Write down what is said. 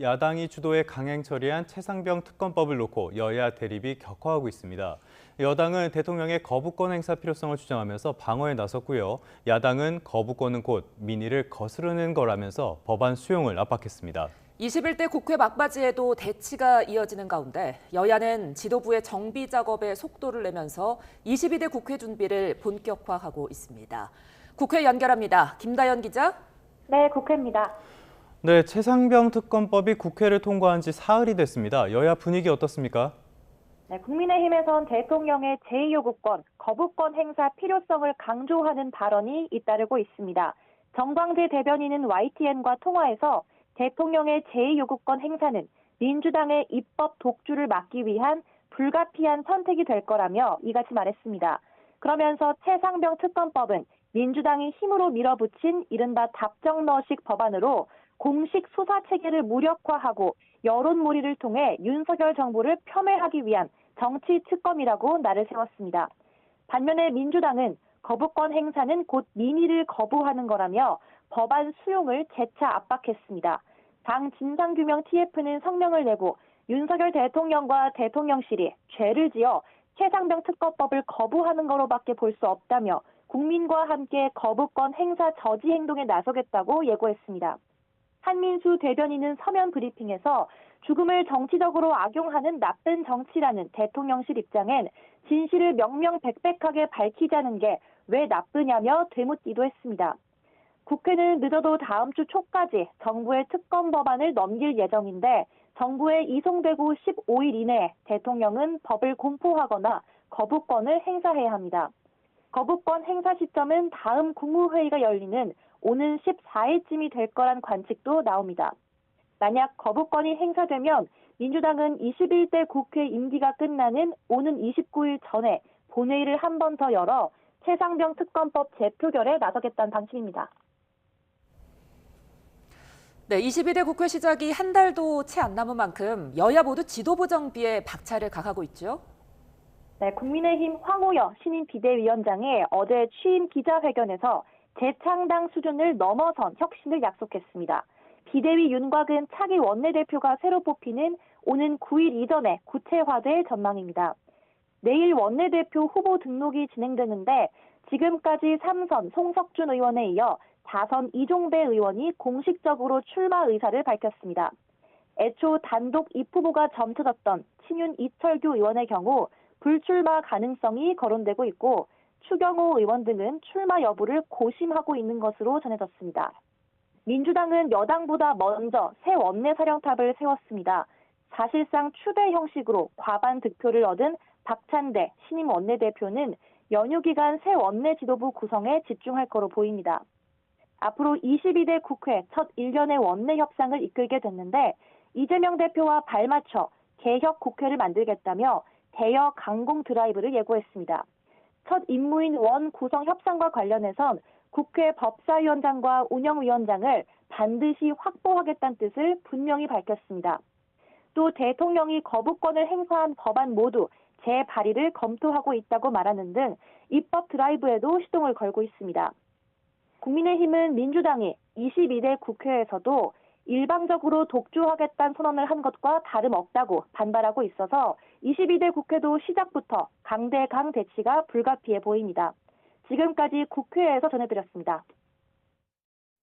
야당이 주도해 강행 처리한 최상병 특검법을 놓고 여야 대립이 격화하고 있습니다. 여당은 대통령의 거부권 행사 필요성을 주장하면서 방어에 나섰고요. 야당은 거부권은 곧 민의를 거스르는 거라면서 법안 수용을 압박했습니다. 21대 국회 막바지에도 대치가 이어지는 가운데 여야는 지도부의 정비 작업에 속도를 내면서 22대 국회 준비를 본격화하고 있습니다. 국회 연결합니다. 김다연 기자. 네, 국회입니다. 네, 최상병 특검법이 국회를 통과한 지 사흘이 됐습니다. 여야 분위기 어떻습니까? 네, 국민의힘에선 대통령의 제2요구권, 거부권 행사 필요성을 강조하는 발언이 잇따르고 있습니다. 정광재 대변인은 YTN과 통화에서 대통령의 제2요구권 행사는 민주당의 입법 독주를 막기 위한 불가피한 선택이 될 거라며 이같이 말했습니다. 그러면서 최상병 특검법은 민주당이 힘으로 밀어붙인 이른바 답정너식 법안으로 공식 수사 체계를 무력화하고 여론몰이를 통해 윤석열 정부를 폄훼하기 위한 정치 특검이라고 날을 세웠습니다. 반면에 민주당은 거부권 행사는 곧 민의를 거부하는 거라며 법안 수용을 재차 압박했습니다. 당 진상규명 TF는 성명을 내고 윤석열 대통령과 대통령실이 죄를 지어 최상병 특검법을 거부하는 거로밖에 볼 수 없다며 국민과 함께 거부권 행사 저지 행동에 나서겠다고 예고했습니다. 한민수 대변인은 서면 브리핑에서 죽음을 정치적으로 악용하는 나쁜 정치라는 대통령실 입장엔 진실을 명명백백하게 밝히자는 게 왜 나쁘냐며 되묻기도 했습니다. 국회는 늦어도 다음 주 초까지 정부의 특검 법안을 넘길 예정인데 정부에 이송되고 15일 이내에 대통령은 법을 공포하거나 거부권을 행사해야 합니다. 거부권 행사 시점은 다음 국무회의가 열리는 오는 14일쯤이 될 거란 관측도 나옵니다. 만약 거부권이 행사되면 민주당은 21대 국회 임기가 끝나는 오는 29일 전에 본회의를 한 번 더 열어 최상병 특검법 재표결에 나서겠다는 방침입니다. 네, 22대 국회 시작이 한 달도 채 안 남은 만큼 여야 모두 지도부 정비에 박차를 가하고 있죠. 네, 국민의힘 황우여 신임 비대위원장이 어제 취임 기자회견에서 재창당 수준을 넘어선 혁신을 약속했습니다. 비대위 윤곽은 차기 원내대표가 새로 뽑히는 오는 9일 이전에 구체화될 전망입니다. 내일 원내대표 후보 등록이 진행되는데 지금까지 3선 송석준 의원에 이어 4선 이종배 의원이 공식적으로 출마 의사를 밝혔습니다. 애초 단독 입후보가 점쳐졌던 친윤 이철규 의원의 경우 불출마 가능성이 거론되고 있고 추경호 의원 등은 출마 여부를 고심하고 있는 것으로 전해졌습니다. 민주당은 여당보다 먼저 새 원내사령탑을 세웠습니다. 사실상 추대 형식으로 과반 득표를 얻은 박찬대 신임 원내대표는 연휴 기간 새 원내 지도부 구성에 집중할 거로 보입니다. 앞으로 22대 국회 첫 1년의 원내 협상을 이끌게 됐는데 이재명 대표와 발맞춰 개혁 국회를 만들겠다며 대여 강공 드라이브를 예고했습니다. 첫 임무인 원 구성 협상과 관련해선 국회 법사위원장과 운영위원장을 반드시 확보하겠다는 뜻을 분명히 밝혔습니다. 또 대통령이 거부권을 행사한 법안 모두 재발의를 검토하고 있다고 말하는 등 입법 드라이브에도 시동을 걸고 있습니다. 국민의힘은 민주당이 22대 국회에서도 일방적으로 독주하겠다는 선언을 한 것과 다름없다고 반발하고 있어서 22대 국회도 시작부터 강대강 대치가 불가피해 보입니다. 지금까지 국회에서 전해드렸습니다.